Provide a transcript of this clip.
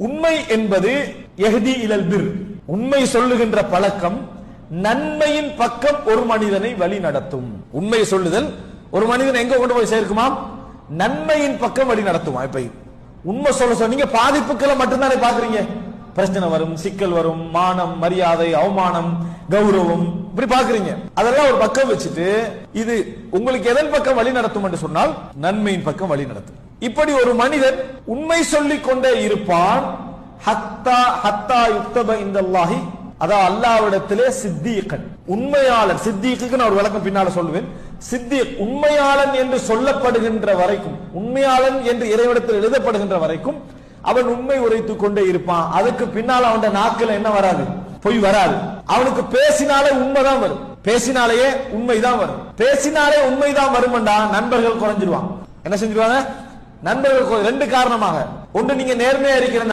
உண்மை என்பது யஹ்தி இலல் பிர், உண்மை சொல்லுகின்ற பழக்கம் நன்மையின் பக்கம் ஒரு மனிதனை வழி நடத்தும். உண்மை சொல்லுதல் ஒரு மனிதன் எங்க கொண்டு போய் சேர்க்குமாம்? நன்மையின் பக்கம் வழி நடத்துமா. இப்ப உண்மை சொல்ல சொன்னீங்க, பாதிப்புக்களை மட்டும்தானே பாக்குறீங்க. பிரச்சனை வரும், சிக்கல் வரும், மானம், மரியாதை, அவமானம், கௌரவம், இப்படி பாக்குறீங்க. அதெல்லாம் ஒரு பக்கம் வச்சுட்டு இது உங்களுக்கு எதன் பக்கம் வழி நடத்தும் என்று சொன்னால் நன்மையின் பக்கம் வழி நடத்தும். இப்படி ஒரு மனிதன் உண்மை சொல்லிக் கொண்டே இருப்பான். ஹத்தா ஹத்தா யுக்தப இந்தல்லாஹி, அதாவது அல்லாஹ்விடத்திலே சித்தீகன், உண்மையாளன். சித்தீக்கு நான் ஒரு விளக்கம் பின்னால சொல்லுவேன். சித்தீக் உண்மையாளன் என்று சொல்லப்படுகின்ற வரைக்கும், உண்மையாளன் என்று இறைவனிடத்தில் எழுதப்படுகின்ற வரைக்கும் அவன் உண்மை உரைத்துக் கொண்டே இருப்பான். அதுக்கு பின்னால் அவன் நாக்கில் என்ன வராது? பொய் வராது. அவனுக்கு பேசினாலே உண்மைதான் வரும், பேசினாலேயே உண்மைதான் வரும். பேசினாலே உண்மைதான் வரும்டா நண்பர்கள் குறைஞ்சிருவாங்க. என்ன செஞ்சிருவாங்க? நண்பர்கள் ரெண்டு காரணமாக. ஒன்று, நீங்க நேர்மையா இருக்கிற